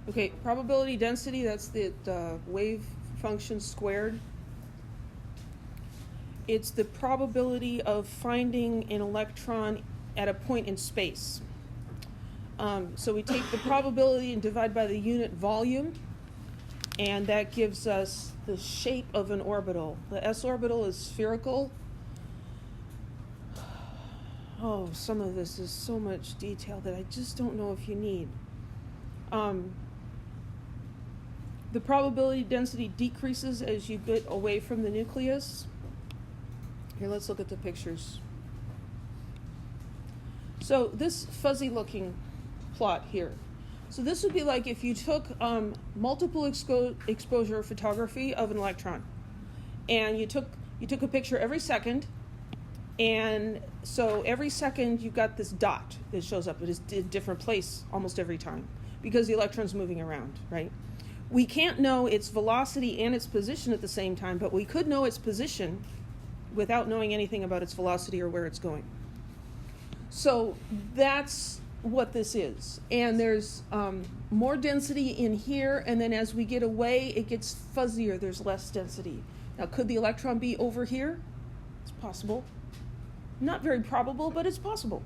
Okay, probability density, that's the wave function squared. It's the probability of finding an electron at a point in space. So we take the probability and divide by the unit volume, and that gives us the shape of an orbital. The S orbital is spherical. Oh, some of this is so much detail that I just don't know if you need. The probability density decreases as you get away from the nucleus. Here, let's look at the pictures. So this fuzzy looking plot here. So this would be like if you took multiple exposure photography of an electron, and you took a picture every second, and so every second you've got this dot that shows up at a different place almost every time because the electron's moving around, right? We can't know its velocity and its position at the same time, but we could know its position without knowing anything about its velocity or where it's going. So that's what this is. And there's more density in here, and then as we get away, it gets fuzzier. There's less density. Now, could the electron be over here? It's possible. Not very probable, but it's possible.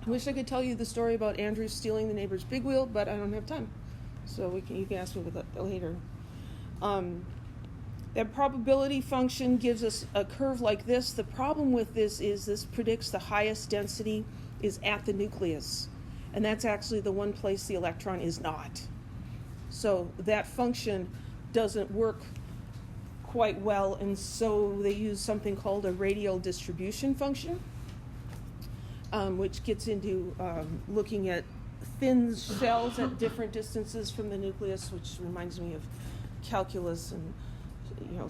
I wish I could tell you the story about Andrew stealing the neighbor's big wheel, but I don't have time. So you can ask me about that later. That probability function gives us a curve like this. The problem with this is this predicts the highest density is at the nucleus. And that's actually the one place the electron is not. So that function doesn't work quite well, and so they use something called a radial distribution function, which gets into looking at thin shells at different distances from the nucleus, which reminds me of calculus and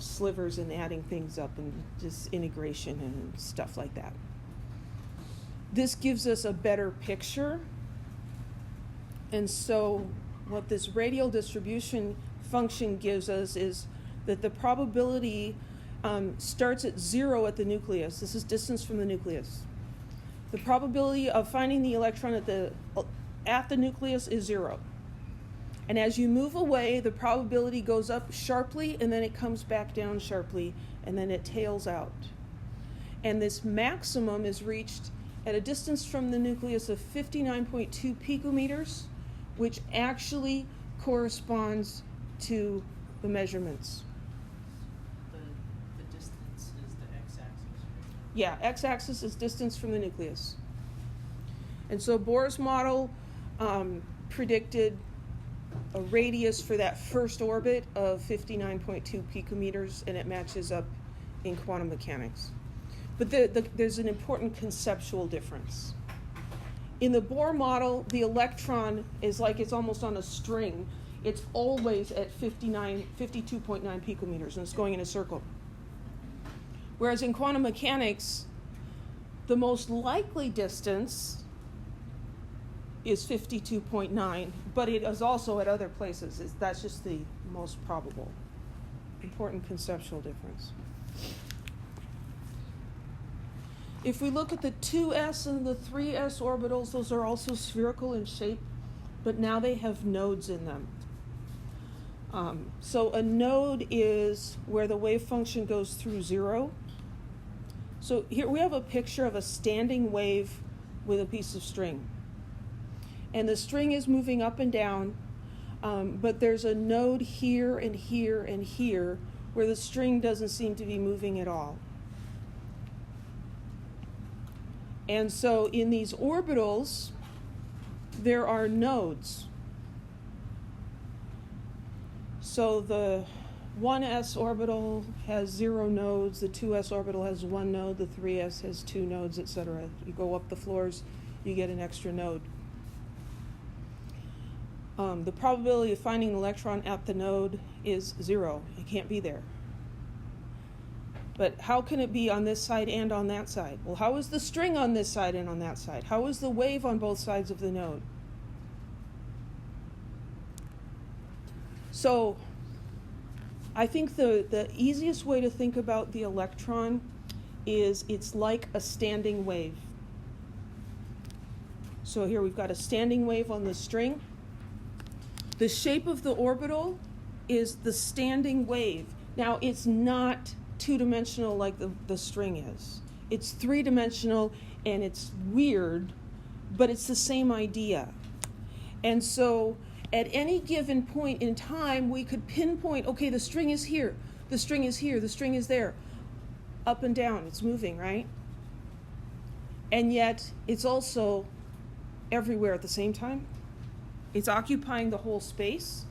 slivers and adding things up and just integration and stuff like that. This gives us a better picture. And so what this radial distribution function gives us is that the probability starts at 0 at the nucleus. This is distance from the nucleus. The probability of finding the electron at the nucleus is 0. And as you move away, the probability goes up sharply, and then it comes back down sharply, and then it tails out. And this maximum is reached at a distance from the nucleus of 59.2 picometers, which actually corresponds to the measurements. The distance is the x-axis, right? Yeah, x-axis is distance from the nucleus. And so Bohr's model predicted a radius for that first orbit of 59.2 picometers, and it matches up in quantum mechanics. But there's an important conceptual difference. In the Bohr model, the electron is like it's almost on a string. It's always at 52.9 picometers, and it's going in a circle. Whereas in quantum mechanics, the most likely distance is 52.9, but it is also at other places. That's just the most probable. Important conceptual difference. If we look at the 2s and the 3s orbitals, those are also spherical in shape, but now they have nodes in them. So a node is where the wave function goes through 0. So here we have a picture of a standing wave with a piece of string. And the string is moving up and down, but there's a node here and here and here where the string doesn't seem to be moving at all. And so in these orbitals, there are nodes. So the 1s orbital has 0 nodes, the 2s orbital has 1 node, the 3s has 2 nodes, etc. You go up the floors, you get an extra node. The probability of finding an electron at the node is 0. It can't be there. But how can it be on this side and on that side? Well, how is the string on this side and on that side? How is the wave on both sides of the node? So I think the easiest way to think about the electron is it's like a standing wave. So here we've got a standing wave on the string. The shape of the orbital is the standing wave. Now, it's not two-dimensional like the string is. It's three-dimensional, and it's weird, but it's the same idea. And so at any given point in time, we could pinpoint, okay, the string is here, the string is here, the string is there. Up and down, it's moving, right? And yet, it's also everywhere at the same time. It's occupying the whole space,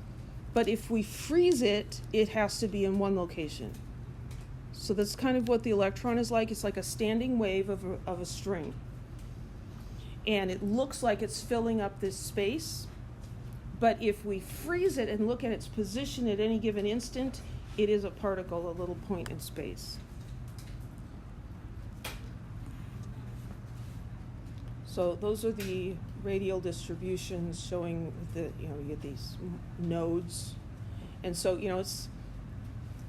but if we freeze it, it has to be in one location. So that's kind of what the electron is like. It's like a standing wave of a string. And it looks like it's filling up this space, but if we freeze it and look at its position at any given instant, it is a particle, a little point in space. So those are the radial distributions showing that, you get these nodes. And so,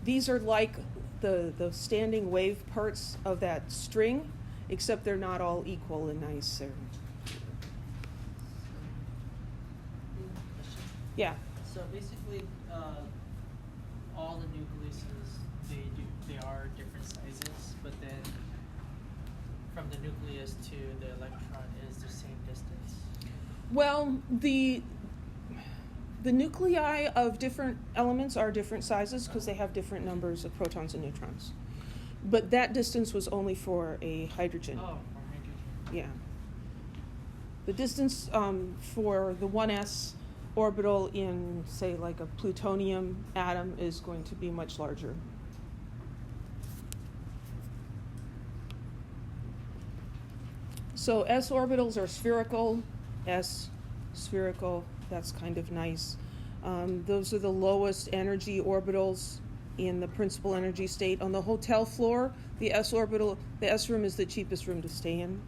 these are like the standing wave parts of that string, except they're not all equal and nice. Yeah. So basically, all the nucleuses, they are different sizes, but then from the nucleus to the electron is the same distance? Well, the nuclei of different elements are different sizes because they have different numbers of protons and neutrons. But that distance was only for a hydrogen. Oh, for hydrogen. Yeah. The distance for the 1s orbital in, say, like a plutonium atom is going to be much larger. So S orbitals are spherical, S spherical, that's kind of nice. Those are the lowest energy orbitals in the principal energy state. On the hotel floor, the S orbital, the S room is the cheapest room to stay in.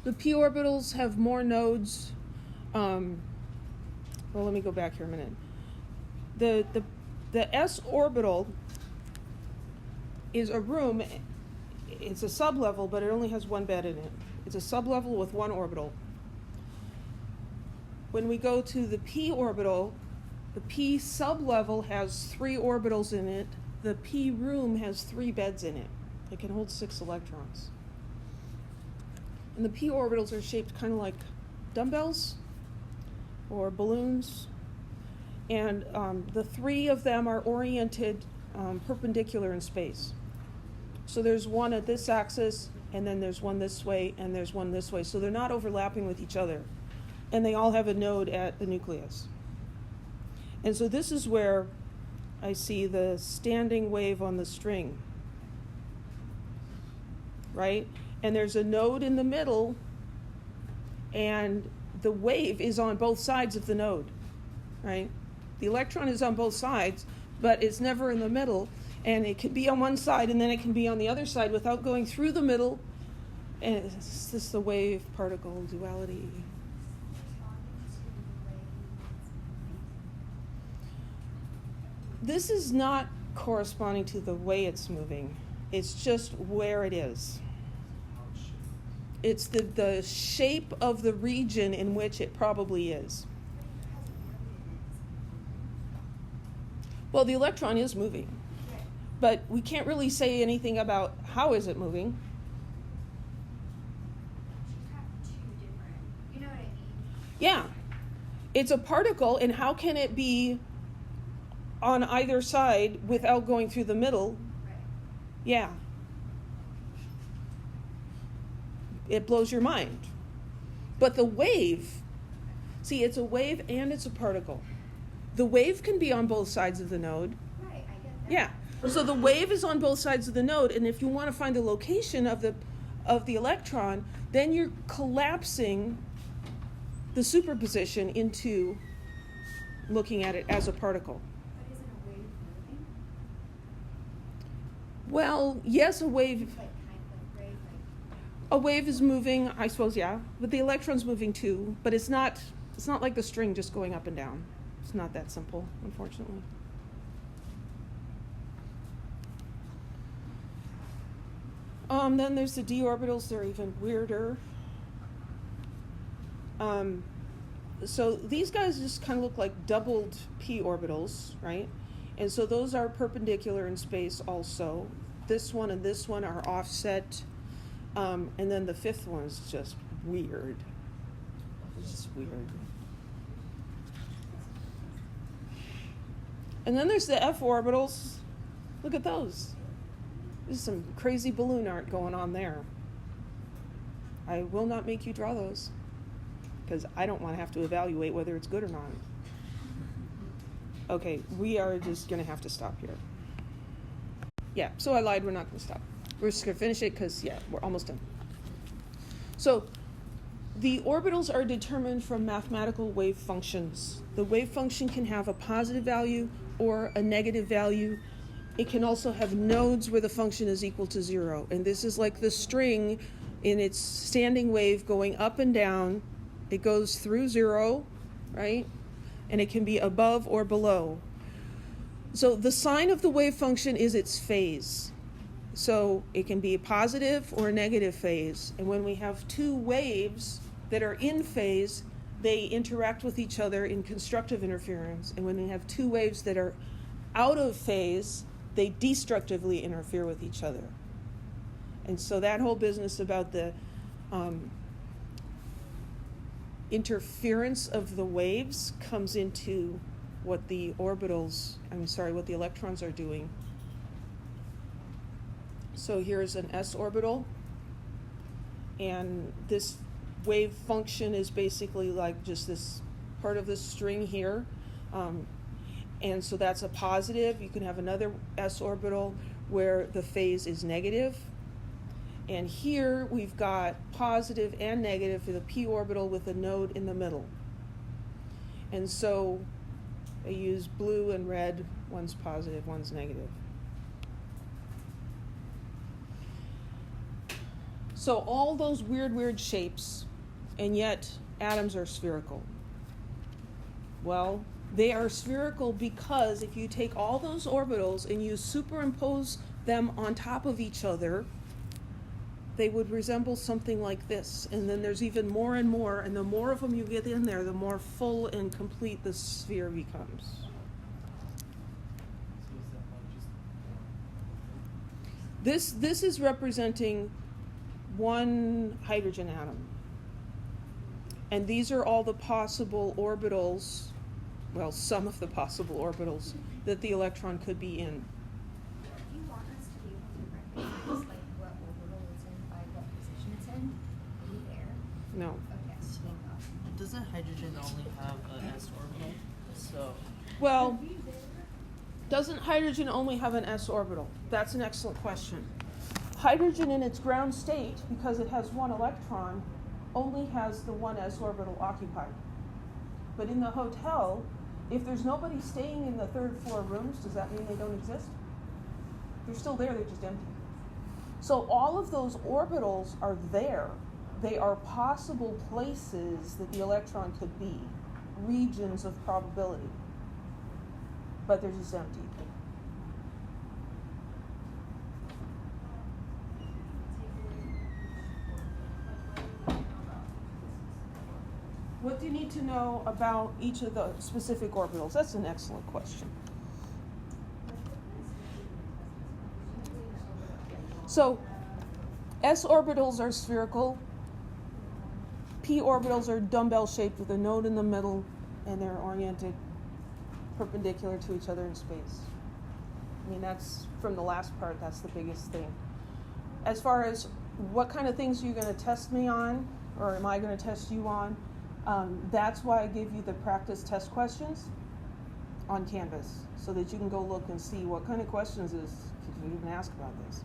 The P orbitals have more nodes. Well, let me go back here a minute. The S orbital is a room. It's a sublevel, but it only has one bed in it. It's a sublevel with one orbital. When we go to the P orbital, the P sublevel has 3 orbitals in it. The P room has 3 beds in it. It can hold 6 electrons. And the P orbitals are shaped kind of like dumbbells or balloons. And the 3 of them are oriented perpendicular in space. So there's one at this axis, and then there's one this way, and there's one this way. So they're not overlapping with each other. And they all have a node at the nucleus. And so this is where I see the standing wave on the string, right? And there's a node in the middle, and the wave is on both sides of the node, right? The electron is on both sides, but it's never in the middle. And it can be on one side, and then it can be on the other side without going through the middle. And it's just the wave-particle duality. This is not corresponding to the way it's moving. It's just where it is. It's the shape of the region in which it probably is. Well, the electron is moving, but we can't really say anything about how is it moving. You know what I mean? Yeah, it's a particle, and how can it be on either side without going through the middle? Right. Yeah. It blows your mind. But the wave, see, it's a wave and it's a particle. The wave can be on both sides of the node. Right, I get that. Yeah. So the wave is on both sides of the node, and if you want to find the location of the electron, then you're collapsing the superposition into looking at it as a particle. But isn't a wave moving? Well, yes, a wave. It's like kind of like, right? Like, A wave is moving, I suppose, yeah, but the electron's moving too. But it's not like the string just going up and down. It's not that simple, unfortunately. Then there's the D orbitals. They're even weirder. So these guys just kind of look like doubled P orbitals, right? And so those are perpendicular in space also. This one and this one are offset. And then the fifth one is just weird. It's just weird. And then there's the F orbitals. Look at those. There's some crazy balloon art going on there. I will not make you draw those because I don't want to have to evaluate whether it's good or not. Okay, we are just going to have to stop here. Yeah, so I lied. We're not going to stop. We're just going to finish it because, yeah, we're almost done. So the orbitals are determined from mathematical wave functions. The wave function can have a positive value or a negative value. It can also have nodes where the function is equal to 0. And this is like the string in its standing wave going up and down. It goes through 0, right? And it can be above or below. So the sign of the wave function is its phase. So it can be a positive or a negative phase. And when we have two waves that are in phase, they interact with each other in constructive interference. And when we have two waves that are out of phase, they destructively interfere with each other. And so that whole business about the interference of the waves comes into what the orbitals, what the electrons are doing. So here's an S orbital, and this wave function is basically like just this part of this string here. And so that's a positive. You can have another S orbital where the phase is negative. And here we've got positive and negative for the P orbital with a node in the middle. And so I use blue and red. One's positive, one's negative. So all those weird shapes, and yet atoms are spherical. Well, they are spherical because if you take all those orbitals and you superimpose them on top of each other, they would resemble something like this. And then there's even more and more, and the more of them you get in there, the more full and complete the sphere becomes. This is representing one hydrogen atom. And these are all the possible orbitals, well, some of the possible orbitals that the electron could be in. Do you want us to be able to recognize like what orbital it's in by what position it's in? Are you there? No. Okay. Doesn't hydrogen only have an S orbital? So Well, doesn't hydrogen only have an S orbital? That's an excellent question. Hydrogen in its ground state, because it has one electron, only has the one S orbital occupied. But in the hotel, if there's nobody staying in the third floor rooms, does that mean they don't exist? They're still there, they're just empty. So all of those orbitals are there. They are possible places that the electron could be, regions of probability. But they're just empty. What do you need to know about each of the specific orbitals? That's an excellent question. So, S orbitals are spherical. P orbitals are dumbbell shaped with a node in the middle, and they're oriented perpendicular to each other in space. I mean, that's from the last part, that's the biggest thing. As far as what kind of things are you going to test me on, or am I going to test you on? That's why I give you the practice test questions on Canvas, so that you can go look and see what kind of questions could you even ask about this.